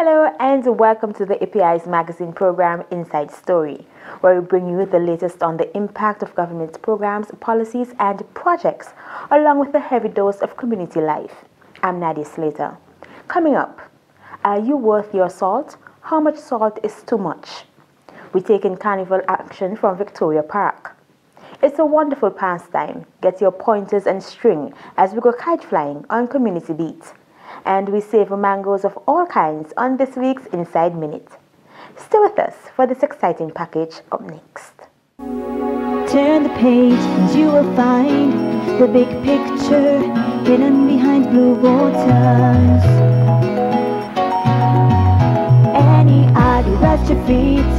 Hello and welcome to the API's magazine program Inside Story, where we bring you the latest on the impact of government programs, policies and projects, along with a heavy dose of community life. I'm Nadia Slater. Coming up, are you worth your salt? How much salt is too much? We take in carnival action from Victoria Park. It's a wonderful pastime. Get your pointers and string as we go kite flying on Community Beat. And we savor mangoes of all kinds on this week's Inside Minute. Stay with us for this exciting package up next. Turn the page and you will find the big picture hidden behind blue waters. Any eye you rest your feet,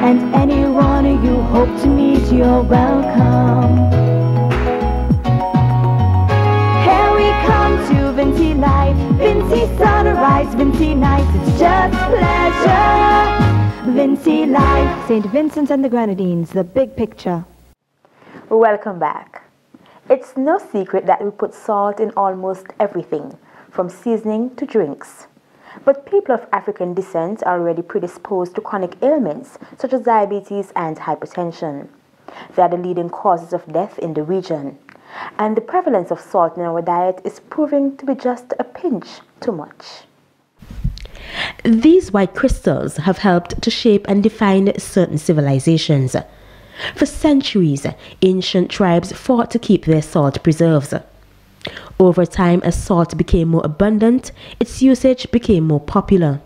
and anyone you hope to meet, you're welcome. Here we come to Vinci Life, Vinci Sunrise, Vinci Night, it's just pleasure. Vinci Life, St. Vincent and the Grenadines, the big picture. Welcome back. It's no secret that we put salt in almost everything, from seasoning to drinks. But people of African descent are already predisposed to chronic ailments such as diabetes and hypertension. They are the leading causes of death in the region. And the prevalence of salt in our diet is proving to be just a pinch too much. These white crystals have helped to shape and define certain civilizations. For centuries, ancient tribes fought to keep their salt preserves. Over time, as salt became more abundant, its usage became more popular.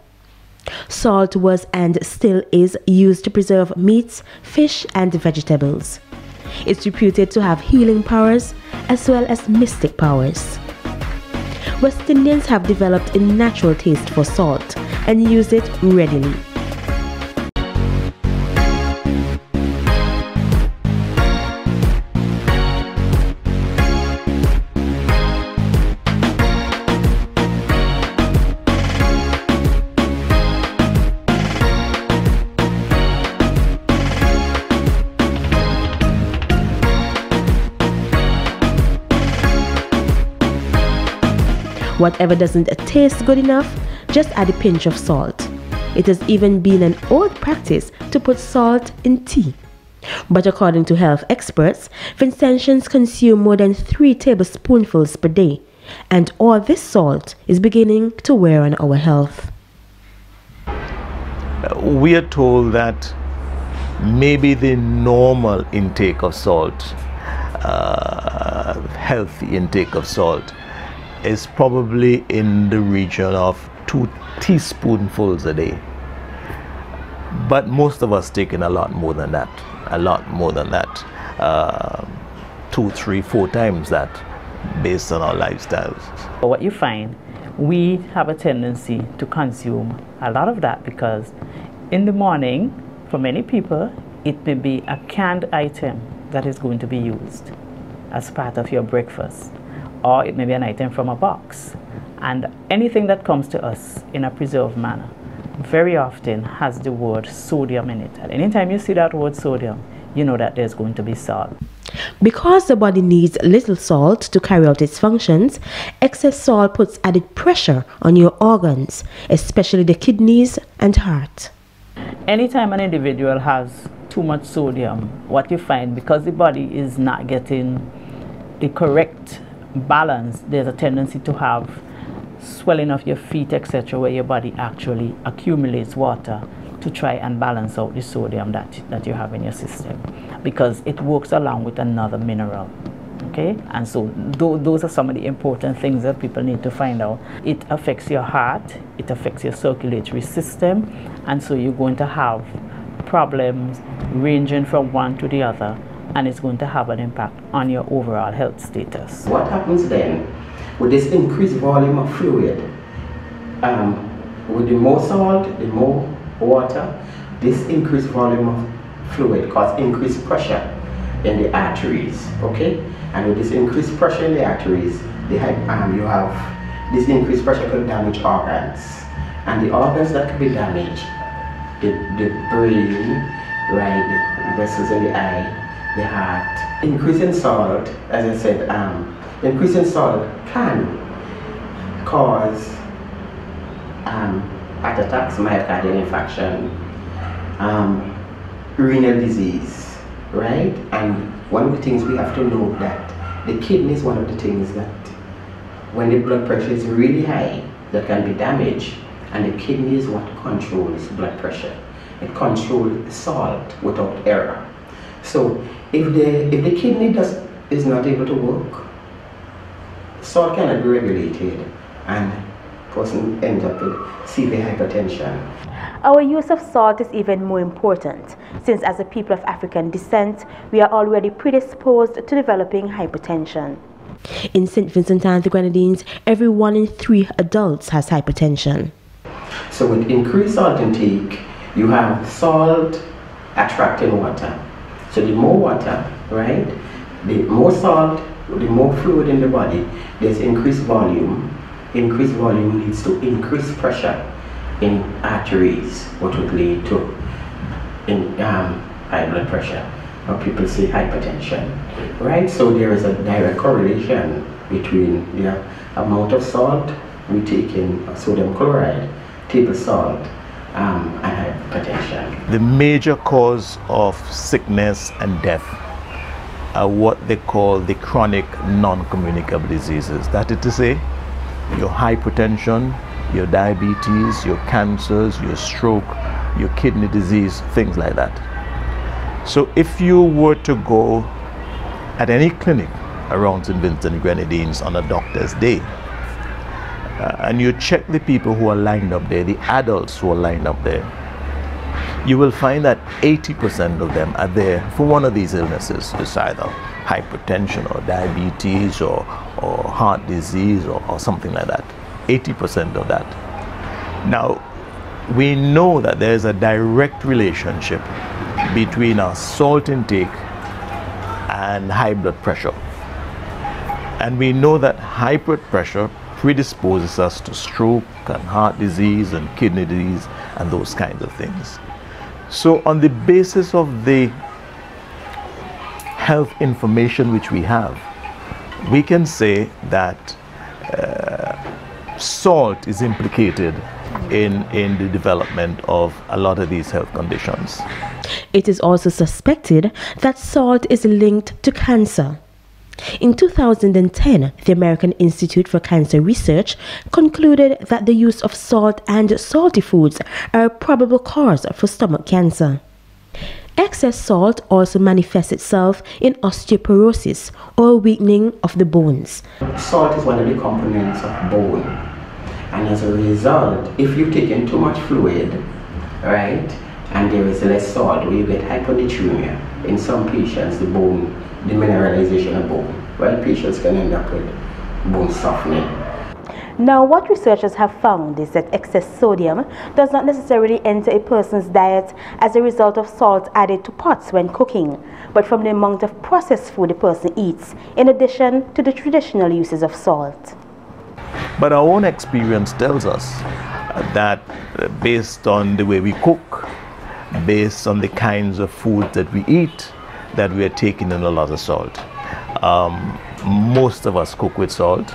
Salt was and still is used to preserve meats, fish, and vegetables. It's reputed to have healing powers as well as mystic powers. West Indians have developed a natural taste for salt and use it readily. Whatever doesn't taste good enough, just add a pinch of salt. It has even been an old practice to put salt in tea. But according to health experts, Vincentians consume more than 3 tablespoonfuls per day, and all this salt is beginning to wear on our health. We are told that maybe the normal intake of salt, healthy intake of salt, is probably in the region of 2 teaspoonfuls a day. But most of us take in a lot more than that, 2, 3, 4 times that, based on our lifestyles. What you find, we have a tendency to consume a lot of that because in the morning, for many people, it may be a canned item that is going to be used as part of your breakfast. Or it may be an item from a box. And anything that comes to us in a preserved manner very often has the word sodium in it. And anytime you see that word sodium, you know that there's going to be salt. Because the body needs little salt to carry out its functions, excess salt puts added pressure on your organs, especially the kidneys and heart. Anytime an individual has too much sodium, what you find, because the body is not getting the correct balance, there's a tendency to have swelling of your feet, etc., where your body actually accumulates water to try and balance out the sodium that you have in your system, because it works along with another mineral. Okay, and so those are some of the important things that people need to find out. It affects your heart, it affects your circulatory system, and so you're going to have problems ranging from one to the other, and it's going to have an impact on your overall health status. What happens then with this increased volume of fluid? With the more salt, the more water, this increased volume of fluid causes increased pressure in the arteries, okay? And with this increased pressure in the arteries, you have this increased pressure can damage organs. And the organs that can be damaged, the brain, right, the vessels in the eye, the heart. Increasing salt, as I said, increasing salt can cause heart attacks, myocardial infarction, renal disease, right? And one of the things we have to know that the kidney is one of the things that when the blood pressure is really high, that can be damaged, and the kidney is what controls blood pressure. It controls salt without error. So if the kidney is not able to work, salt cannot be regulated, and person ends up with severe hypertension. Our use of salt is even more important, since as a people of African descent, we are already predisposed to developing hypertension. In St. Vincent and the Grenadines, every 1 in 3 adults has hypertension. So with increased salt intake, you have salt attracting water. So the more water, right, the more salt, the more fluid in the body, there's increased volume. Increased volume leads to increased pressure in arteries, what would lead to high blood pressure, or people say hypertension, right? So there is a direct correlation between the amount of salt we take in, sodium chloride, table salt, and hypertension. The major cause of sickness and death are what they call the chronic non-communicable diseases. That is to say, your hypertension, your diabetes, your cancers, your stroke, your kidney disease, things like that. So if you were to go at any clinic around St. Vincent and Grenadines on a doctor's day, and you check the people who are lined up there, the adults who are lined up there, you will find that 80% of them are there for one of these illnesses. It's either hypertension or diabetes or heart disease or something like that. 80% of that. Now, we know that there is a direct relationship between our salt intake and high blood pressure. And we know that high blood pressure predisposes us to stroke and heart disease and kidney disease and those kinds of things. So on the basis of the health information which we have, we can say that salt is implicated in the development of a lot of these health conditions. It is also suspected that salt is linked to cancer. In 2010, the American Institute for Cancer Research concluded that the use of salt and salty foods are a probable cause for stomach cancer. Excess salt also manifests itself in osteoporosis, or weakening of the bones. Salt is one of the components of bone, and as a result, if you take in too much fluid, right, and there is less salt, where you get hyponatremia. In some patients, the mineralization of bone, well, patients can end up with bone softening. Now, what researchers have found is that excess sodium does not necessarily enter a person's diet as a result of salt added to pots when cooking, but from the amount of processed food a person eats, in addition to the traditional uses of salt. But our own experience tells us that based on the way we cook, based on the kinds of food that we eat, that we are taking in a lot of salt. Most of us cook with salt.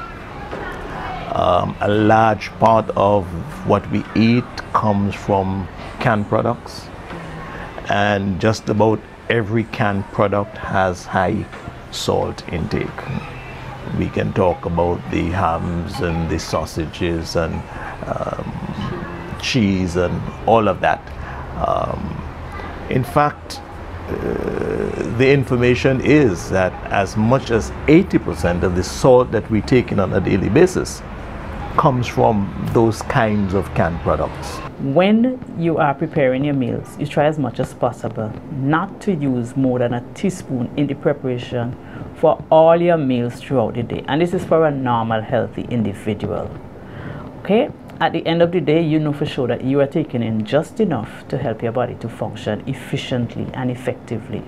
A large part of what we eat comes from canned products, and just about every canned product has high salt intake. We can talk about the hams and the sausages and cheese and all of that. In fact, the information is that as much as 80% of the salt that we take in on a daily basis comes from those kinds of canned products. When you are preparing your meals, you try as much as possible not to use more than a teaspoon in the preparation for all your meals throughout the day. And this is for a normal, healthy individual. Okay? At the end of the day, you know for sure that you are taking in just enough to help your body to function efficiently and effectively.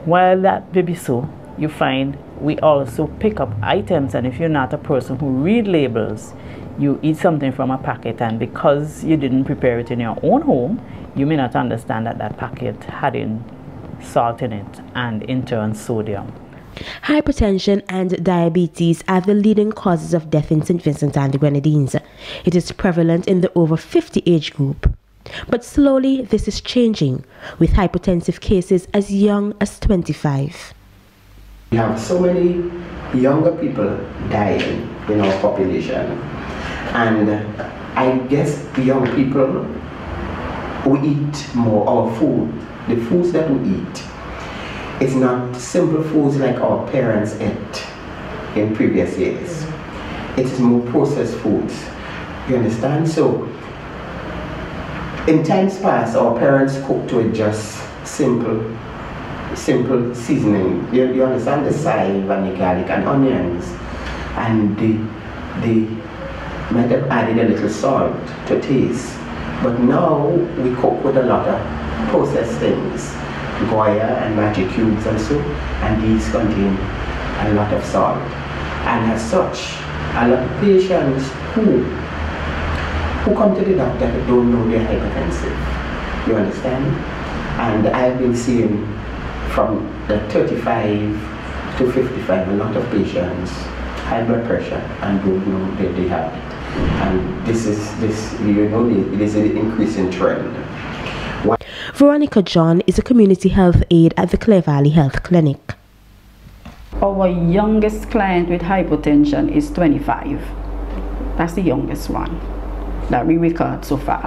While that may be so, you find we also pick up items, and if you're not a person who read labels, you eat something from a packet, and because you didn't prepare it in your own home, you may not understand that that packet had in salt in it and in turn sodium. Hypertension and diabetes are the leading causes of death in St. Vincent and the Grenadines. It is prevalent in the over 50 age group. But slowly this is changing, with hypertensive cases as young as 25. We have so many younger people dying in our population, and I guess the young people who eat more our food, the foods that we eat, it's not simple foods like our parents ate in previous years. It is more processed foods. You understand? So, in times past, our parents cooked with just simple seasoning. You understand, the salive and the garlic and onions, and they might have added a little salt to taste. But now we cook with a lot of processed things, Goya and magic cubes and so, and these contain a lot of salt. And as such, a lot of patients who come to the doctor don't know they're hypertensive. You understand? And I've been seeing from the 35 to 55 a lot of patients high blood pressure and don't know that they have it. And this is an increasing trend. Veronica John is a community health aide at the Clare Valley Health Clinic. Our youngest client with hypertension is 25. That's the youngest one that we record so far.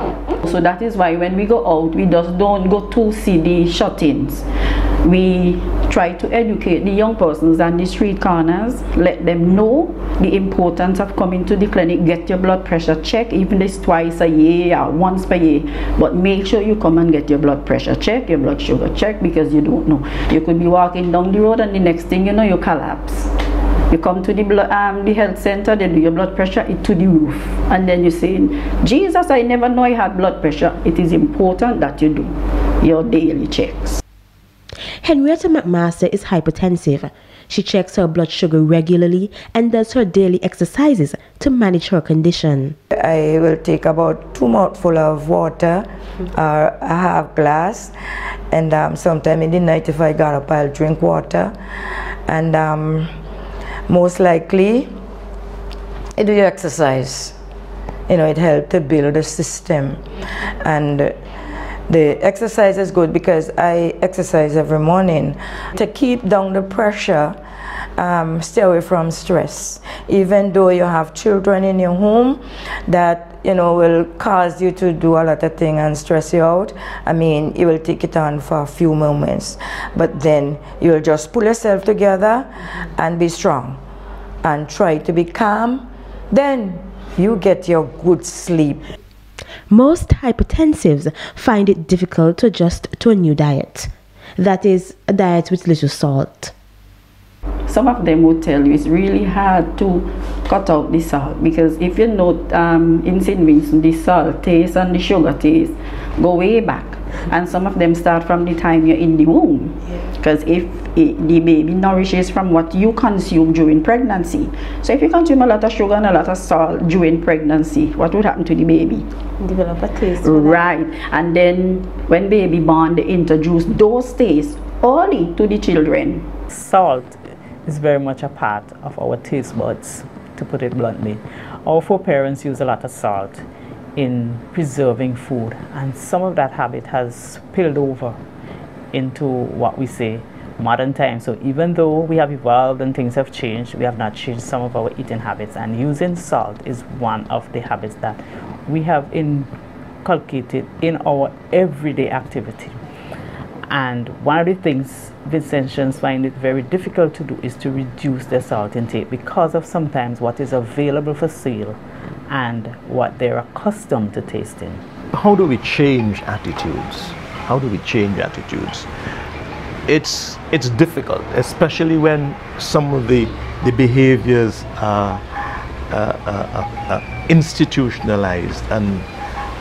So that is why when we go out, we just don't go to see the shut-ins. We try to educate the young persons on the street corners, let them know the importance of coming to the clinic, get your blood pressure checked, even if it's twice a year or once per year, but make sure you come and get your blood pressure checked, your blood sugar checked, because you don't know. You could be walking down the road and the next thing you know, you collapse. You come to the health center, they do your blood pressure, it to the roof. And then you say, Jesus, I never know I had blood pressure. It is important that you do your daily checks. Henrietta McMaster is hypertensive. She checks her blood sugar regularly and does her daily exercises to manage her condition. I will take about 2 mouthfuls of water or a half glass, and sometime in the night if I got up I'll drink water, and most likely I do exercise. You know, it helps to build the system, and the exercise is good because I exercise every morning to keep down the pressure, stay away from stress. Even though you have children in your home that, you know, will cause you to do a lot of things and stress you out, I mean, you will take it on for a few moments, but then you'll just pull yourself together and be strong and try to be calm. Then you get your good sleep. Most hypertensives find it difficult to adjust to a new diet. That is, a diet with little salt. Some of them would tell you it's really hard to cut out the salt, because if you know in St. Vincent, the salt taste and the sugar taste go way back. And some of them start from the time you're in the womb. Because if the baby nourishes from what you consume during pregnancy. So if you consume a lot of sugar and a lot of salt during pregnancy, what would happen to the baby? Develop a taste. Right. And then when baby born, they introduce those tastes only to the children. Salt is very much a part of our taste buds, to put it bluntly. Our foreparents use a lot of salt in preserving food, and some of that habit has spilled over into what we say modern times. So even though we have evolved and things have changed, we have not changed some of our eating habits, and using salt is one of the habits that we have inculcated in our everyday activity. And one of the things Vincentians find it very difficult to do is to reduce their salt intake because of sometimes what is available for sale and what they're accustomed to tasting. How do we change attitudes? How do we change attitudes? It's difficult, especially when some of the behaviors are institutionalized and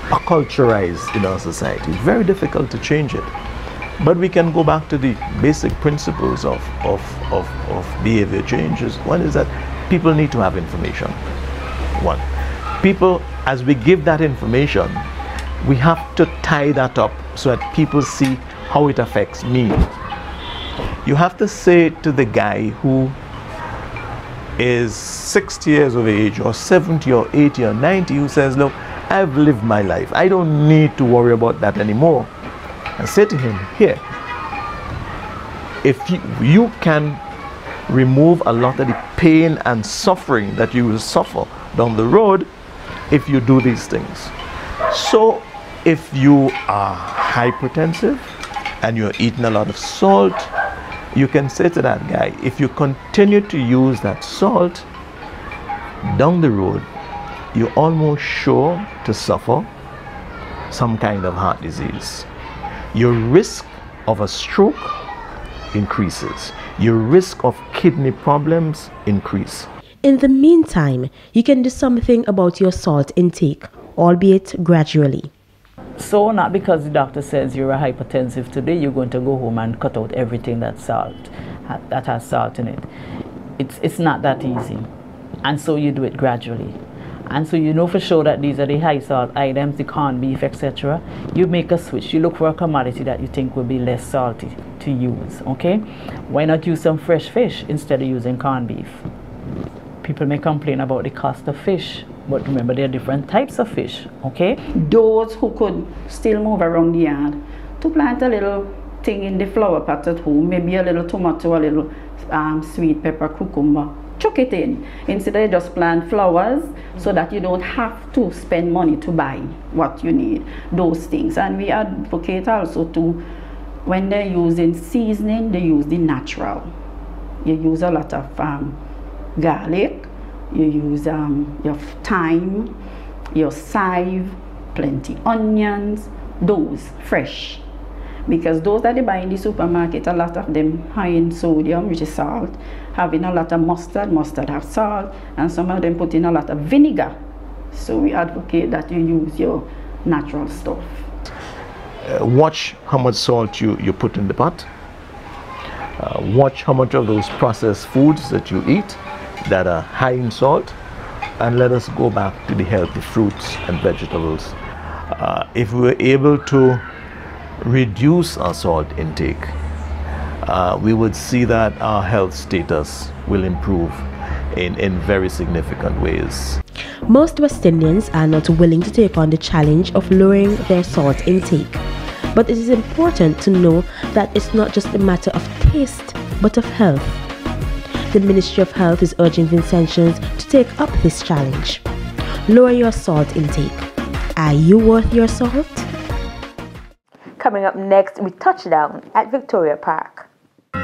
acculturized in our society. It's very difficult to change it. But we can go back to the basic principles of behavior changes. One is that people need to have information. One. People, as we give that information, we have to tie that up so that people see how it affects me. You have to say to the guy who is 60 years of age or 70 or 80 or 90 who says, look, I've lived my life. I don't need to worry about that anymore. And say to him, here, if you can remove a lot of the pain and suffering that you will suffer down the road if you do these things. So if you are hypertensive and you're eating a lot of salt, you can say to that guy, if you continue to use that salt down the road, you're almost sure to suffer some kind of heart disease. Your risk of a stroke increases. Your risk of kidney problems increase. In the meantime, you can do something about your salt intake, albeit gradually. So not because the doctor says you're a hypertensive today, you're going to go home and cut out everything that's salt, that has salt in it. It's not that easy. And so you do it gradually. And so you know for sure that these are the high salt items, the corned beef, etc. You make a switch. You look for a commodity that you think will be less salty to use, okay? Why not use some fresh fish instead of using corned beef? People may complain about the cost of fish, but remember there are different types of fish, okay? Those who could still move around the yard, to plant a little thing in the flower pot at home, maybe a little tomato, a little sweet pepper, cucumber, chuck it in instead of just plant flowers, so that you don't have to spend money to buy what you need, those things. And we advocate also to, when they're using seasoning, they use the natural. You use a lot of garlic, you use your thyme, your chive, plenty onions, those fresh. Because those that they buy in the supermarket, a lot of them high in sodium, which is salt, having a lot of mustard have salt, and some of them put in a lot of vinegar. So we advocate that you use your natural stuff. Watch how much salt you put in the pot. Watch how much of those processed foods that you eat that are high in salt, and let us go back to the healthy fruits and vegetables. If we were able to reduce our salt intake, we would see that our health status will improve in very significant ways. Most West Indians are not willing to take on the challenge of lowering their salt intake. But it is important to know that it's not just a matter of taste, but of health. The Ministry of Health is urging Vincentians to take up this challenge. Lower your salt intake. Are you worth your salt? Coming up next, we touch down at Victoria Park.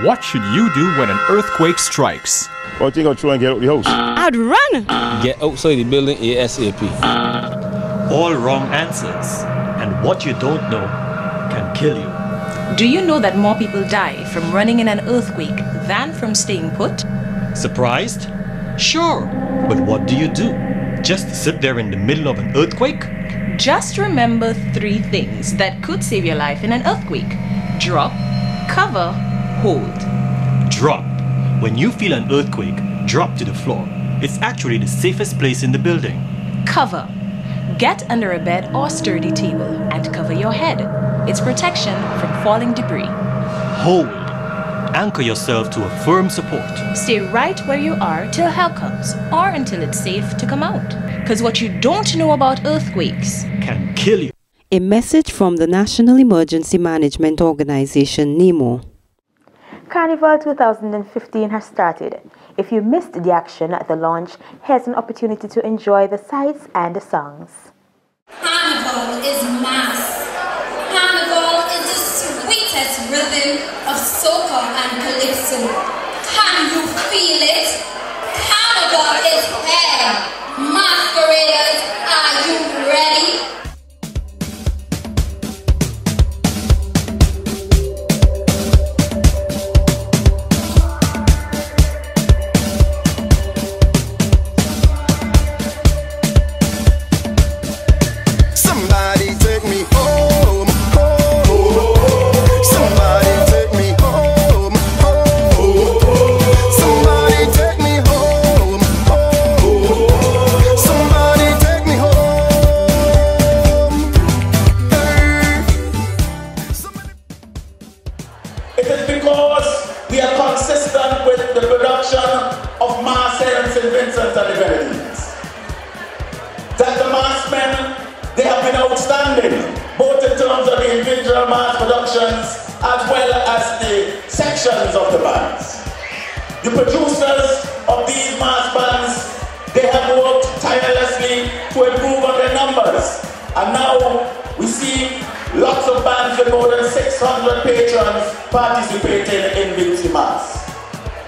What should you do when an earthquake strikes? Well, you gonna try and get out the house? I'd run! Get outside the building ASAP. All wrong answers, and what you don't know can kill you. Do you know that more people die from running in an earthquake than from staying put? Surprised? Sure, but what do? Just sit there in the middle of an earthquake? Just remember 3 things that could save your life in an earthquake. Drop, cover, hold. Drop. When you feel an earthquake, drop to the floor. It's actually the safest place in the building. Cover. Get under a bed or sturdy table and cover your head. It's protection from falling debris. Hold. Anchor yourself to a firm support. Stay right where you are till help comes, or until it's safe to come out. Because what you don't know about earthquakes can kill you. A message from the National Emergency Management Organization, NEMO. Carnival 2015 has started. If you missed the action at the launch, here's an opportunity to enjoy the sights and the songs. Carnival is mass. Carnival is the sweetest rhythm of soca and calypso. Can you feel it? Carnival is here. Masqueraders, are you ready? Take me outstanding, both in terms of the individual mass productions as well as the sections of the bands. The producers of these mass bands, they have worked tirelessly to improve on their numbers. And now we see lots of bands with more than 600 patrons participating in Vincy Mass.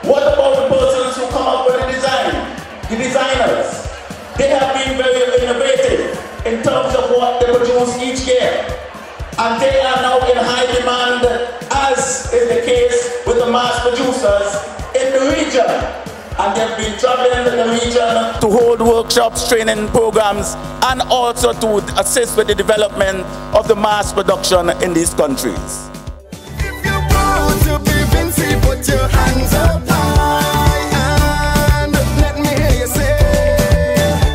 What about the persons who come up with the design? The designers. They have been very innovative in terms of what they produce each year. And they are now in high demand, as is the case with the mass producers in the region. And they've been traveling in the region to hold workshops, training programs, and also to assist with the development of the mass production in these countries. If you're proud to be Vincy, put your hands up high and let me hear you say,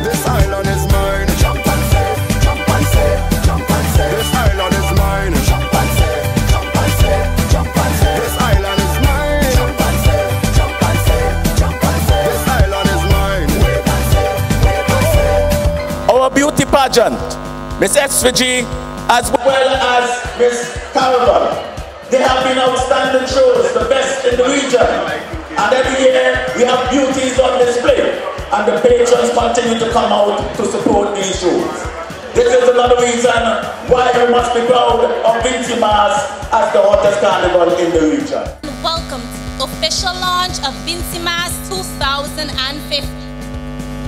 this island is mine. Jump and say, jump and say, jump and say, this island is mine. Jump and say, jump and say, jump and say, this island is mine. Jump and say, jump and say, jump and say, this island is mine. Wave and say, wave and say. Our beauty pageant, Miss SVG, as well as Miss Caravan, they have been outstanding shows, the best in the region. And every year we have beauties on display, and the patrons continue to come out to support these shows. This is another reason why we must be proud of Vincy Mass as the hottest carnival in the region. Welcome to the official launch of Vincy Mass 2050.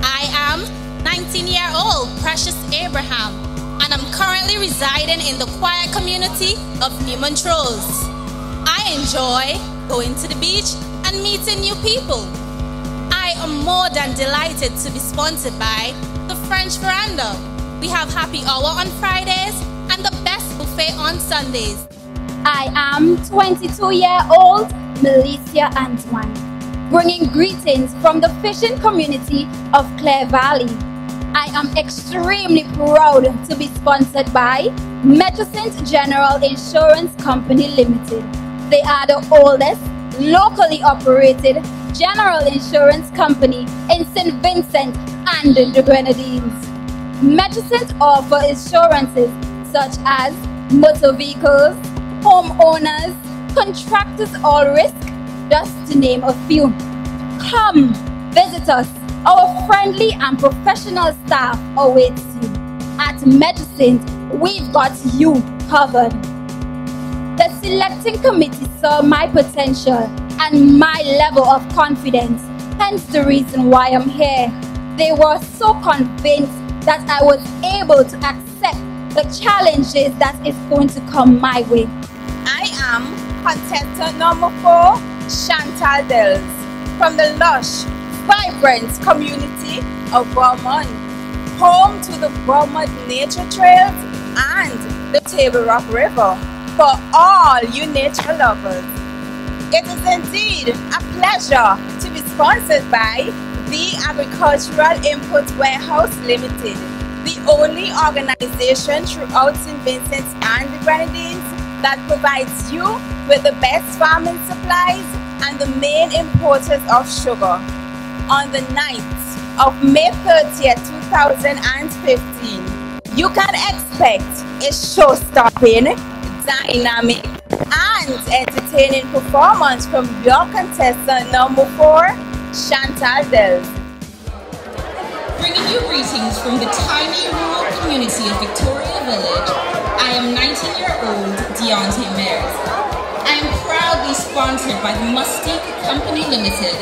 I am 19-year-old Precious Abraham, and I'm currently residing in the quiet community of New Montrose. I enjoy going to the beach and meeting new people. I am more than delighted to be sponsored by the French Veranda. We have happy hour on Fridays and the best buffet on Sundays. I am 22-year-old Melissa Antoine, bringing greetings from the fishing community of Clare Valley. I am extremely proud to be sponsored by Metrocent General Insurance Company Limited. They are the oldest locally operated general insurance company in St. Vincent and the Grenadines. Metrocent offer insurances such as motor vehicles, homeowners, contractors all risk, just to name a few. Come visit us. Our friendly and professional staff awaits you. At Metrocent, we've got you covered. The selecting committee saw my potential and my level of confidence, hence the reason why I'm here. They were so convinced that I was able to accept the challenges that is going to come my way. I am contestant number 4, Chantal Dells, from the lush, vibrant community of Vermont, home to the Vermont Nature Trails and the Table Rock River for all you nature lovers. It is indeed a pleasure to be sponsored by the Agricultural Input Warehouse Limited, the only organization throughout St. Vincent and the Grenadines that provides you with the best farming supplies and the main importers of sugar. On the night of May 30th, 2015, you can expect a show-stopping, dynamic, and entertaining performance from your contestant number 4, Chantal Dells. Bringing you greetings from the tiny rural community of Victoria Village, I am 19-year-old Deontay Mears. I am proudly sponsored by the Mustique Company Limited,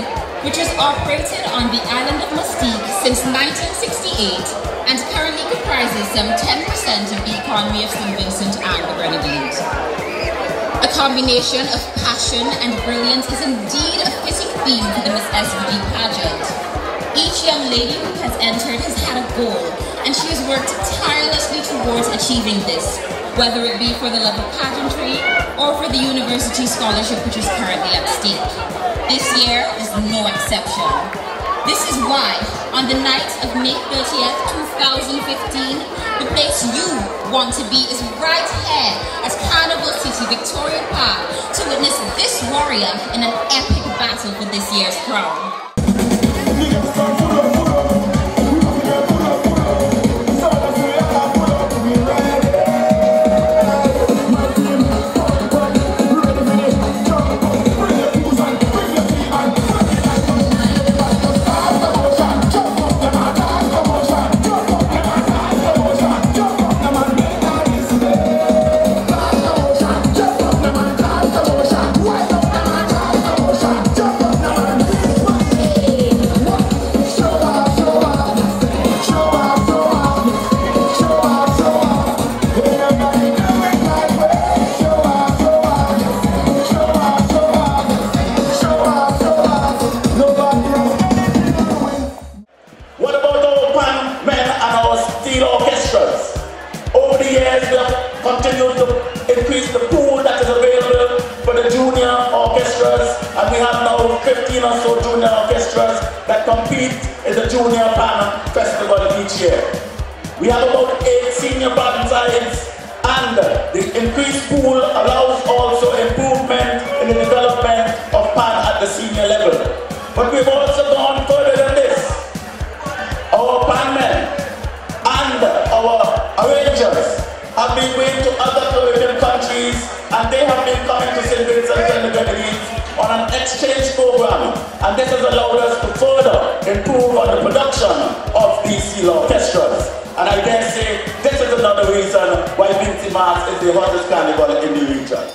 which has operated on the island of Mustique since 1968 and currently comprises some 10% of the economy of St. Vincent and the Grenadines. A combination of passion and brilliance is indeed a fitting theme for the Miss SVG pageant. Each young lady who has entered has had a goal, and she has worked tirelessly towards achieving this, whether it be for the love of pageantry or for the university scholarship which is currently at stake. This year is no exception. This is why, on the night of May 30th, 2015, the place you want to be is right here at Carnival City, Victoria Park, to witness this warrior in an epic battle for this year's crown. increased the pool that is available for the junior orchestras, and we have now 15 or so junior orchestras that compete in the Junior Pan Festival each year. We have about 8 senior band sides, and the increased pool allows also improvement in the development of pan at the senior level. But we've also gone further than this. Our pan men and our arrangers have been going to other Caribbean countries, and they have been coming to St. Vincent and the Grenadines on an exchange program, and this has allowed us to further improve on the production of these seal orchestras. And I dare say this is another reason why Vincy Mas is the hottest carnival in the region.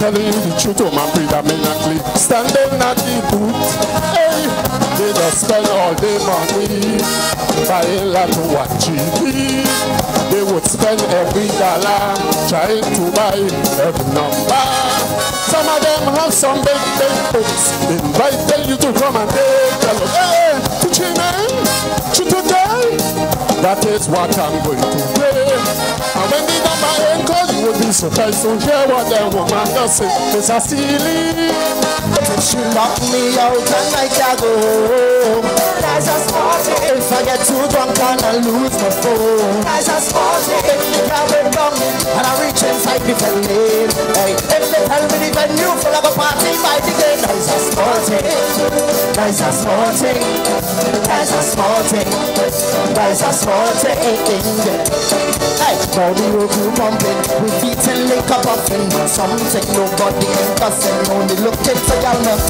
Telling you the truth, oh man, predominantly standing at the booth. Hey, they just spend all their money buying lot of what cheap. They would spend every dollar trying to buy every number. Some of them have some big books, inviting you to come and tell them, hey, teaching me today. That is what I'm going to play. And when they got my ankle, you would be surprised to hear what the woman does say. Mr. Steely, she locked me out and I can't go home. There's a sporty if I get too drunk and I lose my phone. There's a sporty if the car went down and I reach inside the lane. Hey, if they tell me the venue full of a party by the gate. There's a sporty, there's a sporty, there's a sporty, there's a sporty. Hey, body will be pumping, we feet and liquor buffing. Something nobody ain't cussing, only looking for y'all now.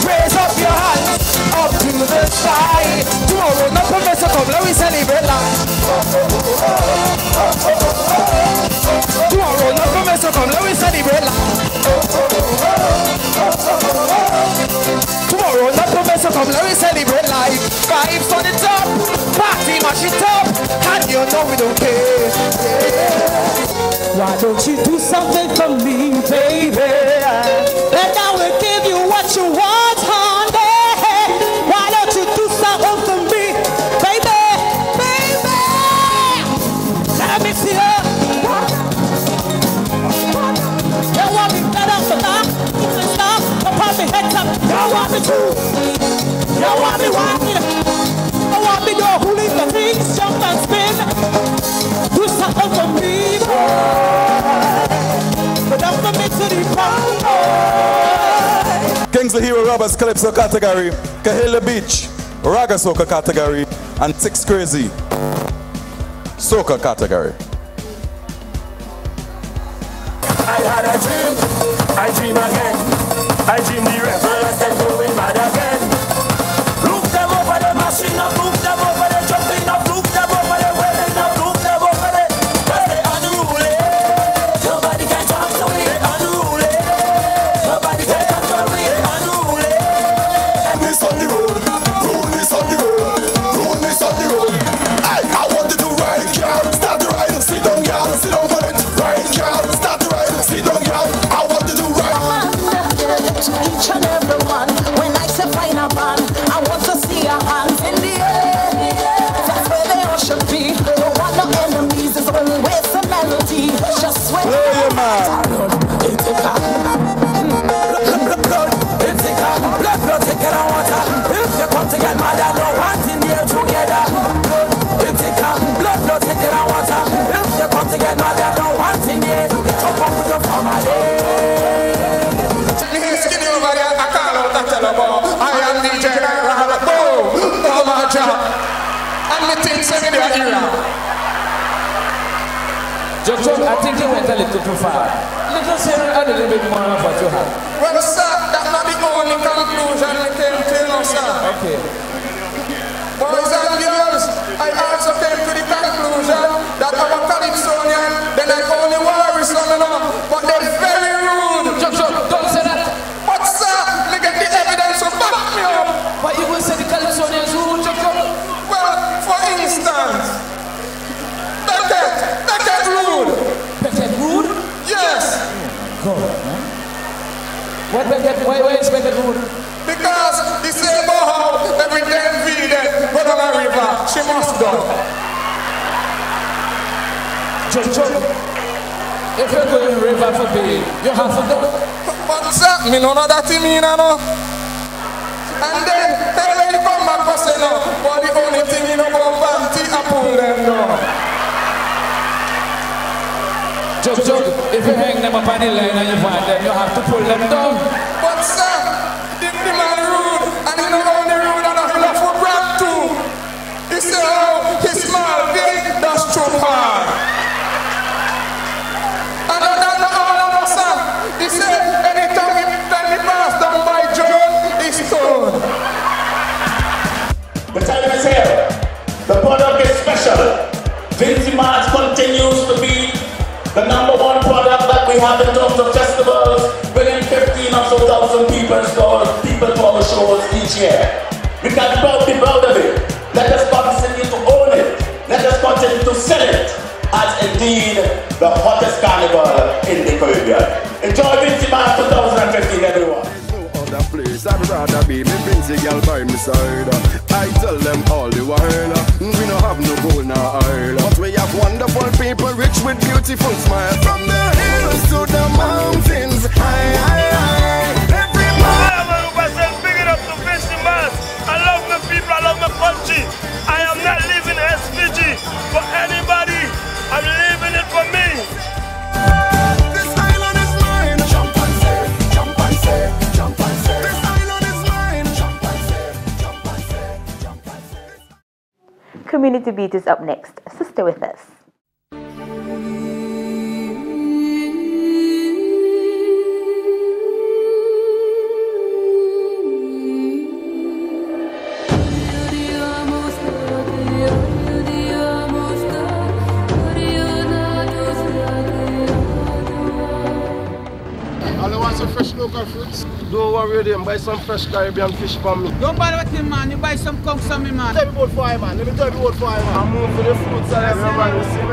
Raise up your hands, up to the sky. Tomorrow, no professor come, let me celebrate life. Tomorrow, no professor come, let me celebrate life. Tomorrow, no professor come, let me celebrate life. Vibes on the top, party mash it up, and you know we don't care. Why don't you do something for me, baby? And I will give you what you want, honey. Why don't you do something for me, baby? Baby, let me see her. You want me better for that? Stop, pop me heads up. You want me to? You want me wide? I want me go who leave the things, jump and spin. Do something for me, boy. But I'm the mix of the boy. Kings the Hero Robbers Calypso category, Kahila Beach Raga Soca category, and Six Crazy Soca category. I had a dream, I dream again. I dream the rebels and going mad again. Look them over the machine up, look them over the jumping up, look them over the wedding up, look them over the they unruly. Nobody can talk to me, they unruly. Nobody can talk to me, they unruly. This on the road, roll this on the road, roll this on the road. I want to do right, girl. Start the ride, sit down, girl. Sit down for it. Right, girl. Start the ride, sit down, girl. I want to do right. Jojo, I think you went a little too far. Let us hear a little bit more of what you have. Well, sir, that's not the only conclusion I came to, no, sir. Okay. Boys and girls, I also came to the conclusion that our Calypsonian, they're not only worries coming up, but they're very rude. Jojo, don't say that. But sir, look at the evidence to back me up. But you will say the Calypsonians rude, Jojo? Well, for instance, Beckett rude. Beckett rude? Yes. God, man. Why is Beckett rude? Because the same how every damn video go down a river, she must go. Jojo, if you're going to the river for bail, you have to go. But sir, me no know that you mean, I know. And then, when you come back, I say no, but the only thing you know about vanity, I pull them down. Jojo, if you hang them up on the line and you find them, you have to pull them down. But sir, the man rude, and he not only rude, and he love for brand too. He say, oh, he small, big, that's too hard. And that's not all of us, sir. He say, anytime he pass down by John, he's stone. The time is here. The product is special. Vincy Mars continues to be the #1 product that we have in terms of festivals, bringing 15,000 people to our shows each year. We can be proud of it. Let us continue to own it. Let us continue to sell it as indeed the hottest carnival in the Caribbean. Enjoy Vincy Mars 2015, everyone. Other place, I'd rather be me Vincy girl by my side. I tell them all the while, we don't have no gold nor oil, but we have wonderful people rich with beautiful smile. From the hills to the mountains, every man. Big it up to Vincy Mars. I love my people, I love my country. I am not living SPG for anybody. I'm living it for me. This island is mine. Jump and say, jump and say, jump and say. This island is mine. Jump and say, jump and say, jump and say. Community Beat is up next, so stay with us. Some fresh local fruits. Don't worry with them, buy some fresh Caribbean fish for me. Don't bother with him, man. You buy some conch for me, man. Tell me about fire, man. Let me tell you about fire, man. I'm moving for the fruits and everybody see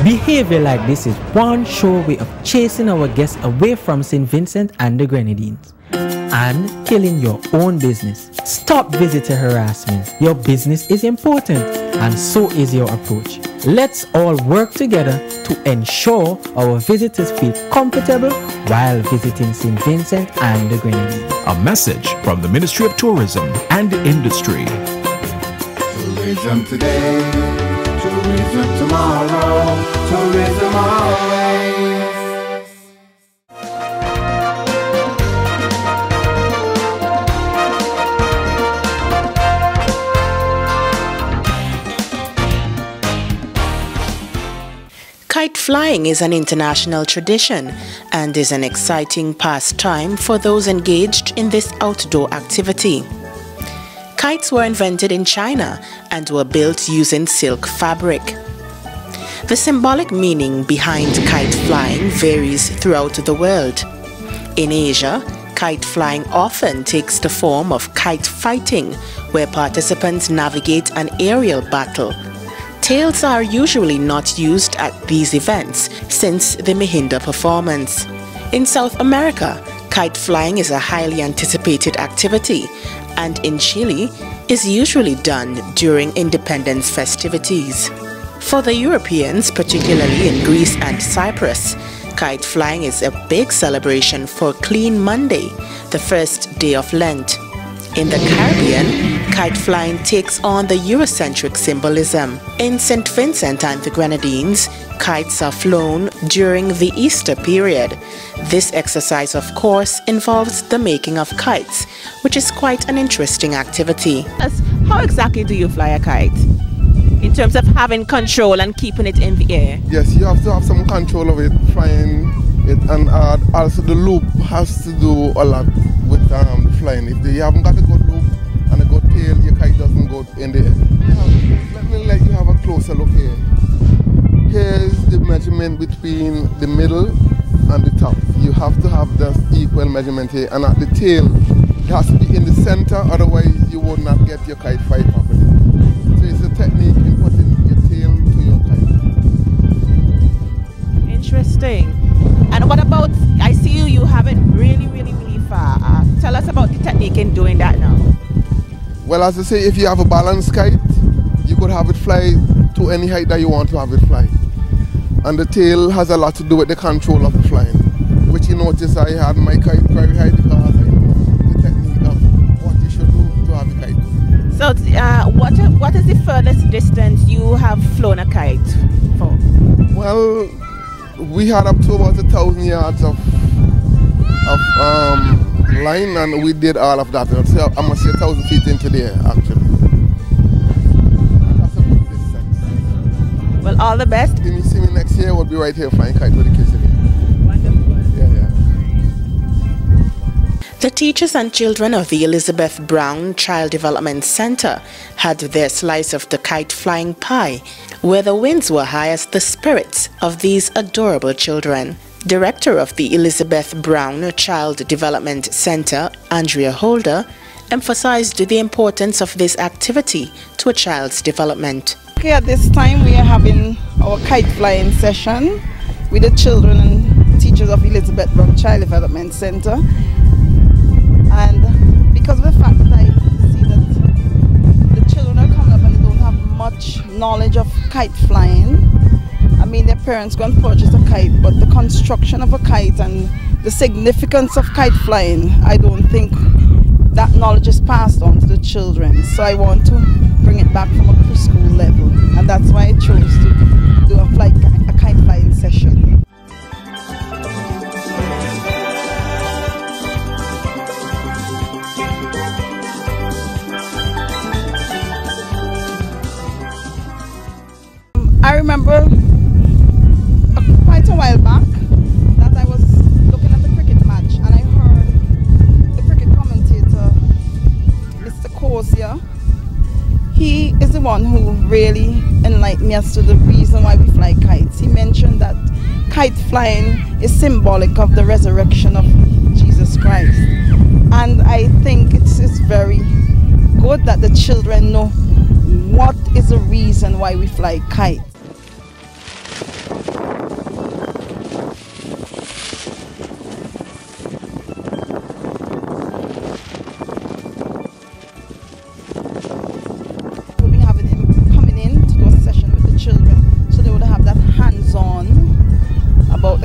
me. Behavior like this is one sure way of chasing our guests away from St. Vincent and the Grenadines and killing your own business. Stop visitor harassment. Your business is important and so is your approach. Let's all work together to ensure our visitors feel comfortable while visiting St. Vincent and the Grenadines. A message from the Ministry of Tourism and Industry. Tourism today, tourism tomorrow, tourism always. Kite flying is an international tradition and is an exciting pastime for those engaged in this outdoor activity. Kites were invented in China and were built using silk fabric. The symbolic meaning behind kite flying varies throughout the world. In Asia, kite flying often takes the form of kite fighting, where participants navigate an aerial battle. Tails are usually not used at these events since they may hinder performance. In South America, kite flying is a highly anticipated activity, and in Chile is usually done during independence festivities. For the Europeans, particularly in Greece and Cyprus, kite flying is a big celebration for Clean Monday, the first day of Lent. In the Caribbean, kite flying takes on the Eurocentric symbolism. In St. Vincent and the Grenadines, kites are flown during the Easter period. This exercise, of course, involves the making of kites, which is quite an interesting activity. How exactly do you fly a kite? In terms of having control and keeping it in the air? Yes, you have to have some control of it, flying it, and also the loop has to do a lot with the flying. If you haven't got a good loop and a good tail, your kite doesn't go in the air. Let me let you have a closer look here. Here's the measurement between the middle and the top. You have to have the equal measurement here, and at the tail, it has to be in the center, otherwise you would not get your kite fly properly. So it's a technique in putting your tail to your kite. Interesting. And what about, I see you have it really far. Tell us about the technique in doing that now. Well, as I say, if you have a balanced kite, you could have it fly to any height that you want to have it fly. And the tail has a lot to do with the control of the flying, which you notice I had my kite very high because I know the technique of what you should do to have a kite. So what is the furthest distance you have flown a kite for? Well, we had up to about 1,000 yards of line, and we did all of that. So I must say 1,000 feet into the air, actually. That's a good distance. Well, all the best. If you see me next year, we'll be right here flying kite with the kids in it. Wonderful. Yeah. The teachers and children of the Elizabeth Brown Child Development Center had their slice of the kite flying pie, where the winds were high as the spirits of these adorable children. Director of the Elizabeth Brown Child Development Center, Andrea Holder, emphasized the importance of this activity to a child's development. Okay, at this time we are having our kite flying session with the children and teachers of Elizabeth Brown Child Development Center. And because of the fact that I see that the children are coming up and they don't have much knowledge of kite flying, I mean, their parents go and purchase a kite, but the construction of a kite and the significance of kite flying, I don't think that knowledge is passed on to the children. So I want to bring it back from a preschool level, and that's why I chose to do a kite flying session. I remember quite a while back that I was looking at the cricket match and I heard the cricket commentator, Mr. Corsia. He is the one who really enlightened me as to the reason why we fly kites. He mentioned that kite flying is symbolic of the resurrection of Jesus Christ. And I think it is very good that the children know what is the reason why we fly kites.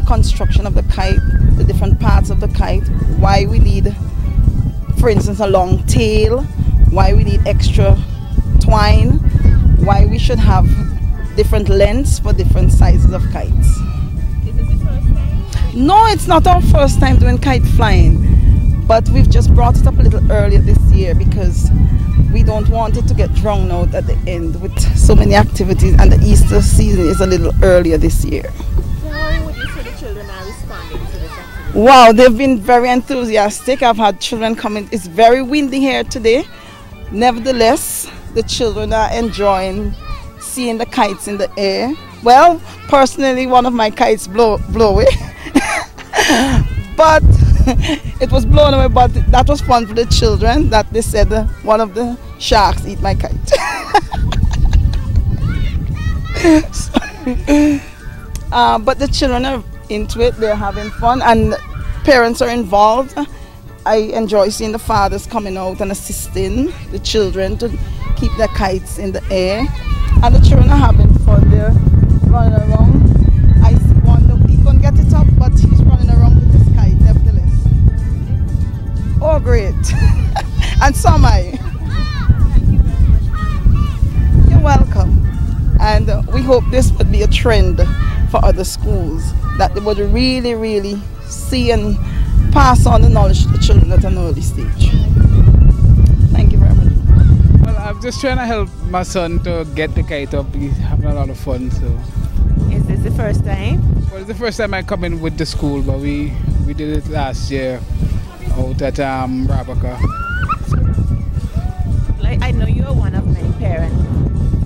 Construction of the kite, the different parts of the kite, why we need, for instance, a long tail, why we need extra twine, why we should have different lengths for different sizes of kites. Is this the first time? No, it's not our first time doing kite flying, but we've just brought it up a little earlier this year because we don't want it to get drowned out at the end with so many activities, and the Easter season is a little earlier this year. Wow, they've been very enthusiastic. I've had children come in. It's very windy here today. Nevertheless, the children are enjoying seeing the kites in the air. Well, personally, one of my kites blew away. But it was blown away, but that was fun for the children that they said one of the sharks eat my kite. But the children are into it, they're having fun, and parents are involved. I enjoy seeing the fathers coming out and assisting the children to keep their kites in the air, and the children are having fun. They're running around. I see one, he couldn't get it up, but he's running around with his kite nevertheless. Oh great. And so am I. You're welcome. And we hope this would be a trend for other schools, that they would really see and pass on the knowledge to the children at an early stage. Thank you very much. Well, I'm just trying to help my son to get the kite up. He's having a lot of fun. So. Is this the first time? Well, it's the first time I come in with the school, but we did it last year out at Rabaka. Like, I know you're one of many parents.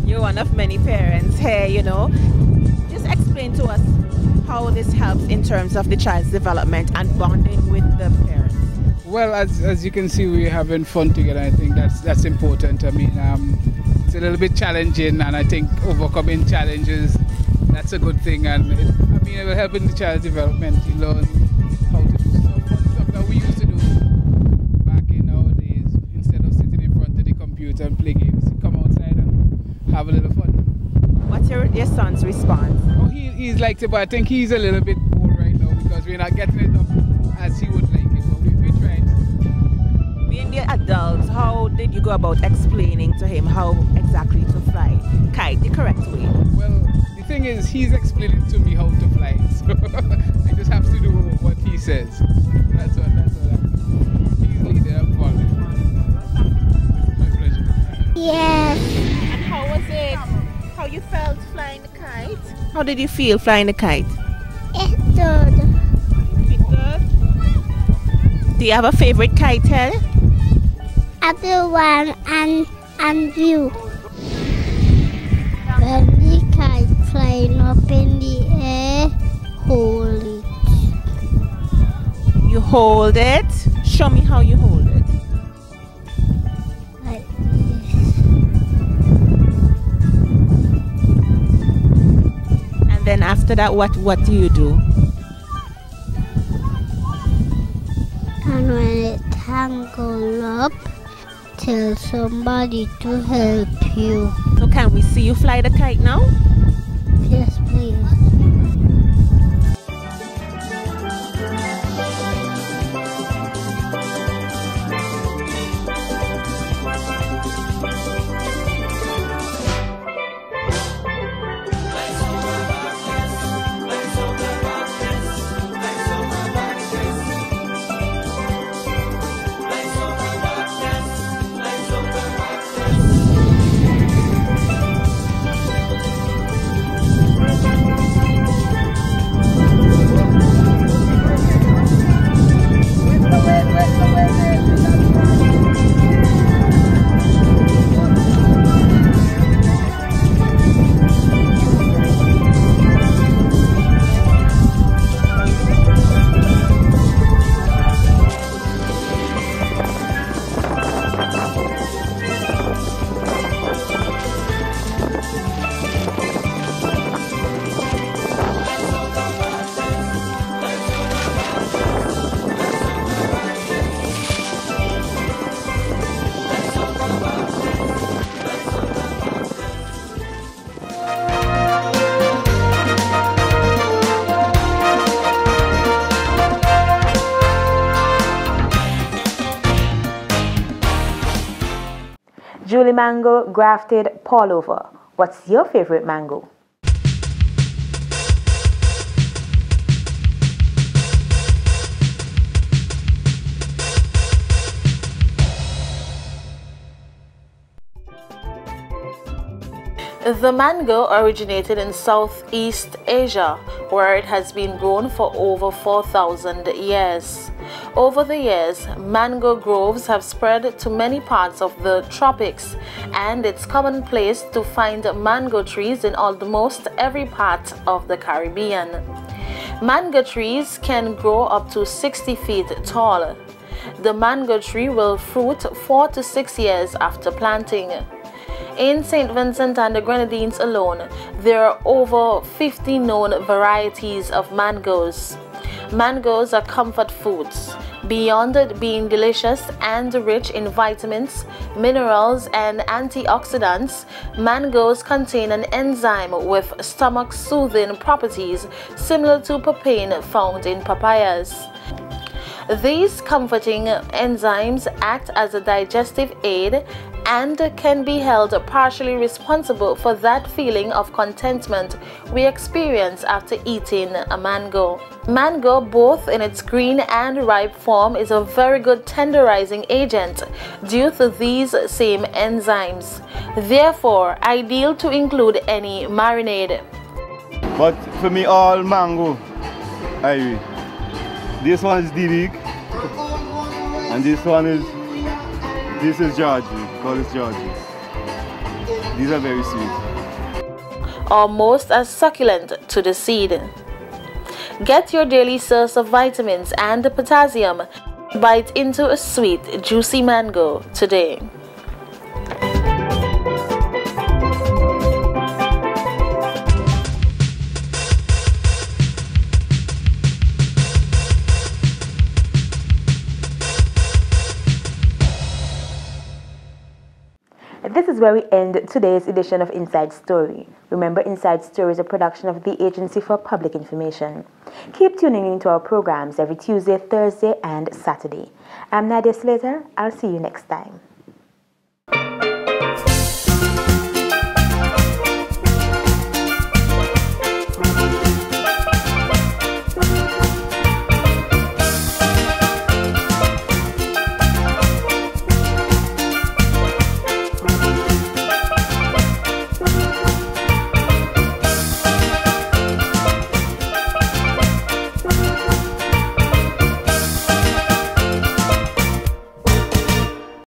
You're one of many parents here, you know. Just explain to us how this helps in terms of the child's development and bonding with the parents. Well, as you can see, we're having fun together. I think that's important. I mean, it's a little bit challenging, and I think overcoming challenges, that's a good thing. And it will help in the child's development. You learn how to do stuff that we used to do back in our days. Instead of sitting in front of the computer and play games, come outside and have a little fun. What's your son's response? Oh, he's liked it, but I think he's a little bit bored right now because we're not getting it up as he would like it. But we tried. Being the adults, how did you go about explaining to him how exactly to fly kite the correct way? Well, the thing is, he's explaining to me how to fly, so I just have to do what he says. That's what happens. He's leading, I'm following. It's my pleasure. Yes. And how was it? How you felt flying the kite? How did you feel flying the kite? It's good. It's good? Do you have a favorite kite, Ted? Everyone and you. When the kite flying up in the air, hold it. You hold it? Show me how you hold it. Like this. And then after that, what do you do? And when it tangle up, tell somebody to help you. So can we see you fly the kite now? Yes, please. Julie Mango grafted Paulover. What's your favorite mango? The mango originated in Southeast Asia, where it has been grown for over 4,000 years. Over the years, mango groves have spread to many parts of the tropics, and it's commonplace to find mango trees in almost every part of the Caribbean. Mango trees can grow up to 60 feet tall. The mango tree will fruit 4 to 6 years after planting. In St. Vincent and the Grenadines alone, there are over 50 known varieties of mangoes. Mangoes are comfort foods. Beyond it being delicious and rich in vitamins, minerals, and antioxidants, mangoes contain an enzyme with stomach-soothing properties similar to papain found in papayas. These comforting enzymes act as a digestive aid and can be held partially responsible for that feeling of contentment we experience after eating a mango. Mango, both in its green and ripe form, is a very good tenderizing agent due to these same enzymes. Therefore, ideal to include any marinade. But for me, all mango, this one is Didig, and this is Georgie, call it Georgie. These are very sweet. Almost as succulent to the seed. Get your daily source of vitamins and potassium. Bite into a sweet, juicy mango today. This is where we end today's edition of Inside Story. Remember, Inside Story is a production of the Agency for Public Information. Keep tuning into our programs every Tuesday, Thursday, and Saturday. I'm Nadia Slater. I'll see you next time.